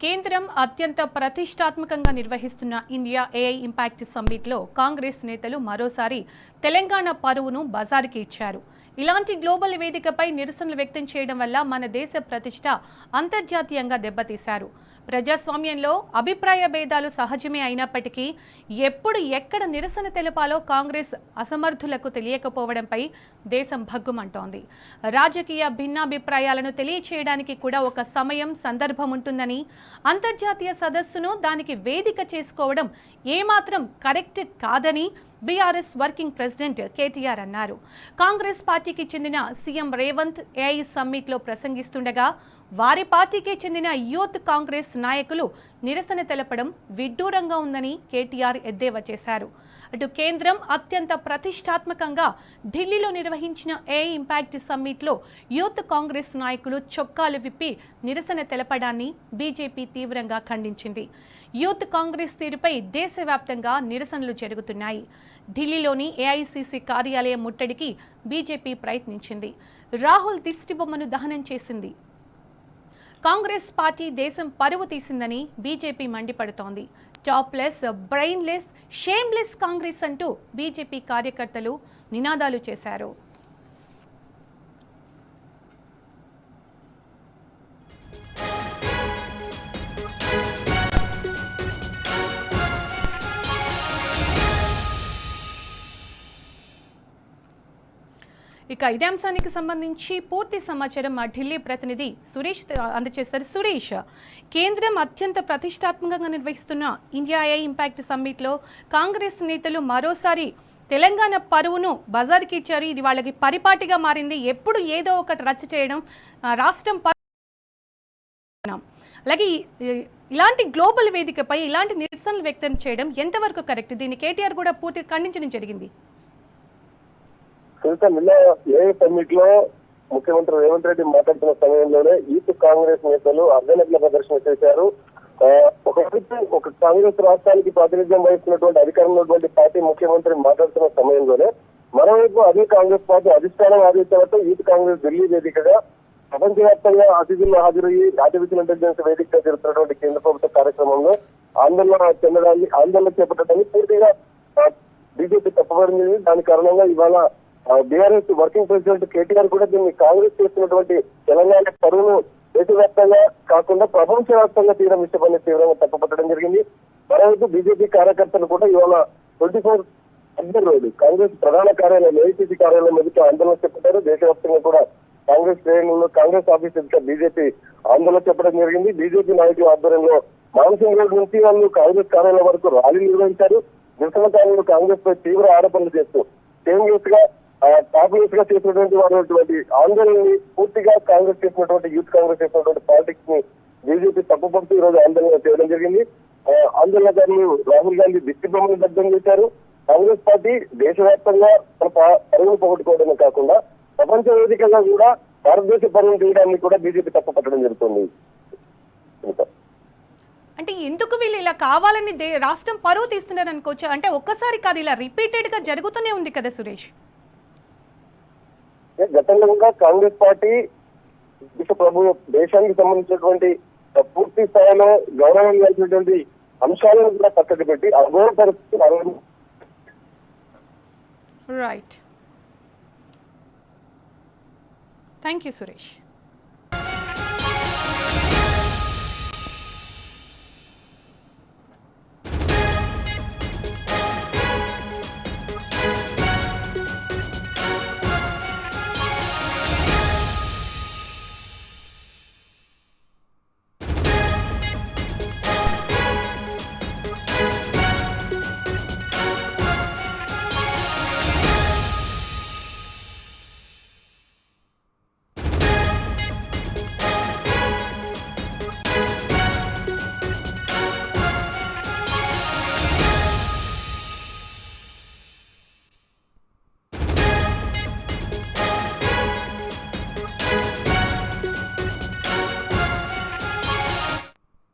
కేంద్రం అత్యంత ప్రతిష్టాత్మకంగా నిర్వహిస్తున్న ఇండియా ఏఐ ఇంపాక్ట్ సమ్మిట్లో కాంగ్రెస్ నేతలు మరోసారి తెలంగాణ పరువును బజారుకి ఇచ్చారు. ఇలాంటి గ్లోబల్ వేదికపై నిరసనలు వ్యక్తం చేయడం వల్ల మన దేశ ప్రతిష్ట అంతర్జాతీయంగా దెబ్బతీశారు. ప్రజాస్వామ్యంలో అభిప్రాయ భేదాలు సహజమే అయినప్పటికీ ఎప్పుడు ఎక్కడ నిరసన తెలపాలో కాంగ్రెస్ అసమర్థులకు తెలియకపోవడంపై దేశం భగ్గుమంటోంది. రాజకీయ భిన్నాభిప్రాయాలను తెలియచేయడానికి కూడా ఒక సమయం, సందర్భం ఉంటుందని, అంతర్జాతీయ సదస్సును దానికి వేదిక చేసుకోవడం ఏమాత్రం కరెక్ట్ కాదని బీఆర్ఎస్ వర్కింగ్ ప్రెసిడెంట్ కేటీఆర్ అన్నారు. కాంగ్రెస్ పార్టీకి చెందిన సీఎం రేవంత్ ఏఐ సమ్మిట్లో ప్రసంగిస్తుండగా వారి పార్టీకి చెందిన యూత్ కాంగ్రెస్ నాయకులు నిరసన తెలపడం విడ్డూరంగా ఉందని కేటీఆర్ ఎద్దేవా చేశారు. అటు కేంద్రం అత్యంత ప్రతిష్టాత్మకంగా ఢిల్లీలో నిర్వహించిన ఏఐ ఇంపాక్ట్ సమ్మిట్లో యూత్ కాంగ్రెస్ నాయకులు చొక్కాలు విప్పి నిరసన తెలపడాన్ని బీజేపీ తీవ్రంగా ఖండించింది. యూత్ కాంగ్రెస్ తీరుపై దేశవ్యాప్తంగా నిరసనలు జరుగుతున్నాయి. ఢిల్లీలోని ఏఐసీసీ కార్యాలయం ముట్టడికి బీజేపీ ప్రయత్నించింది. రాహుల్ దిష్టిబొమ్మను దహనం చేసింది. కాంగ్రెస్ పార్టీ దేశం పరువు తీసిందని బీజేపీ మండిపడుతోంది. టాప్లెస్, బ్రెయిన్లెస్, షేమ్లెస్ కాంగ్రెస్ అంటూ బీజేపీ కార్యకర్తలు నినాదాలు చేశారు. ఇక ఇదే అంశానికి సంబంధించి పూర్తి సమాచారం మా ఢిల్లీ ప్రతినిధి సురేష్ అందజేస్తారు. సురేష్, కేంద్రం అత్యంత ప్రతిష్టాత్మకంగా నిర్వహిస్తున్న ఇండియా ఏఐ ఇంపాక్ట్ సమ్మిట్లో కాంగ్రెస్ నేతలు మరోసారి తెలంగాణ పరువును బజార్కి ఇచ్చారు. ఇది వాళ్ళకి పరిపాటిగా మారింది. ఎప్పుడు ఏదో ఒకటి రచ్చ చేయడం, రాష్ట్రం అలాగే ఇలాంటి గ్లోబల్ వేదికపై ఇలాంటి నిరసనలు వ్యక్తం చేయడం ఎంతవరకు కరెక్ట్? దీన్ని కేటీఆర్ కూడా పూర్తిగా ఖండించడం జరిగింది. నిన్న ఏఐ సమ్మిట్ లో ముఖ్యమంత్రి రేవంత్ రెడ్డి మాట్లాడుతున్న సమయంలోనే యూత్ కాంగ్రెస్ నేతలు అర్ధనగ్న ప్రదర్శన చేశారు. ఒక కాంగ్రెస్ రాష్ట్రానికి ప్రాతినిధ్యం వహిస్తున్నటువంటి అధికారంలో ఉన్నటువంటి పార్టీ ముఖ్యమంత్రి మాట్లాడుతున్న సమయంలోనే మరోవైపు అదే కాంగ్రెస్ పార్టీ అధిష్టానం ఆదేశాలతో యూత్ కాంగ్రెస్ ఢిల్లీ వేదికగా ప్రపంచవ్యాప్తంగా అతిథులను హాజరయ్యి ఆర్టిఫిషియల్ ఇంటెలిజెన్స్ వేదికగా జరుగుతున్నటువంటి కేంద్ర ప్రభుత్వ కార్యక్రమంలో ఆందోళన చేపట్టడాన్ని పూర్తిగా బీజేపీ తప్పబడింది. దాని కారణంగా ఇవాళ బీఆర్ఎస్ వర్కింగ్ ప్రెసిడెంట్ కేటీఆర్ కూడా దీన్ని కాంగ్రెస్ చేస్తున్నటువంటి తెలంగాణ పరువును దేశవ్యాప్తంగా కాకుండా ప్రపంచ వ్యాప్తంగా తీవ్రం ఇష్టపడిన తీవ్రంగా తప్పపట్టడం జరిగింది. మరోవైపు బీజేపీ కార్యకర్తలు కూడా ఇవాళ 24 రోజు కాంగ్రెస్ ప్రధాన కార్యాలయం ఏఐసీసీ కార్యాలయం ఎదుట ఆందోళన చేపట్టారు. దేశవ్యాప్తంగా కూడా కాంగ్రెస్ శ్రేణుల్లో కాంగ్రెస్ ఆఫీస్ ఎదుట బీజేపీ ఆందోళన చెప్పడం జరిగింది. బీజేపీ నాయకుల ఆధ్వర్యంలో మాన్సింగ్ రోడ్ నుంచి వాళ్ళు కాంగ్రెస్ కార్యాలయం వరకు ర్యాలీ నిర్వహించారు. నిరసనకారులు కాంగ్రెస్ పై తీవ్ర ఆరోపణలు చేస్తూ టాప్లెస్ గా చేసినటువంటి వారి ఆందోళనని పూర్తిగా కాంగ్రెస్ చేసినటువంటి యూత్ కాంగ్రెస్ చేసినటువంటి పాలిటిక్స్ ని బీజేపీ తప్పుపడుతూ ఈ రోజు ఆందోళన చేయడం జరిగింది. ఆందోళనకారులు రాహుల్ గాంధీ దిష్టిబొమ్మను దగ్ధం చేశారు. కాంగ్రెస్ పార్టీ దేశవ్యాప్తంగా తన పరువును పోగొట్టుకోవడమే కాకుండా ప్రపంచ వేదికగా కూడా భారతదేశ పరువును తీయడాన్ని కూడా బీజేపీ తప్పుపట్టడం జరుగుతుంది. అంటే ఎందుకు వీళ్ళు ఇలా కావాలని రాష్ట్రం పరువు తీస్తున్నారు అనుకోవచ్చు? అంటే ఒక్కసారి కాదు, ఇలా రిపీటెడ్ గా జరుగుతూనే ఉంది కదా సురేష్. గతంలో కూడా కాంగ్రెస్ పార్టీ దేశానికి సంబంధించినటువంటి పూర్తి స్థాయిలో గౌరవం ఇవ్వాల్సినటువంటి అంశాలను కూడా పక్కకు పెట్టి అగౌరవపరుస్తూ రైట్. Thank you Suresh.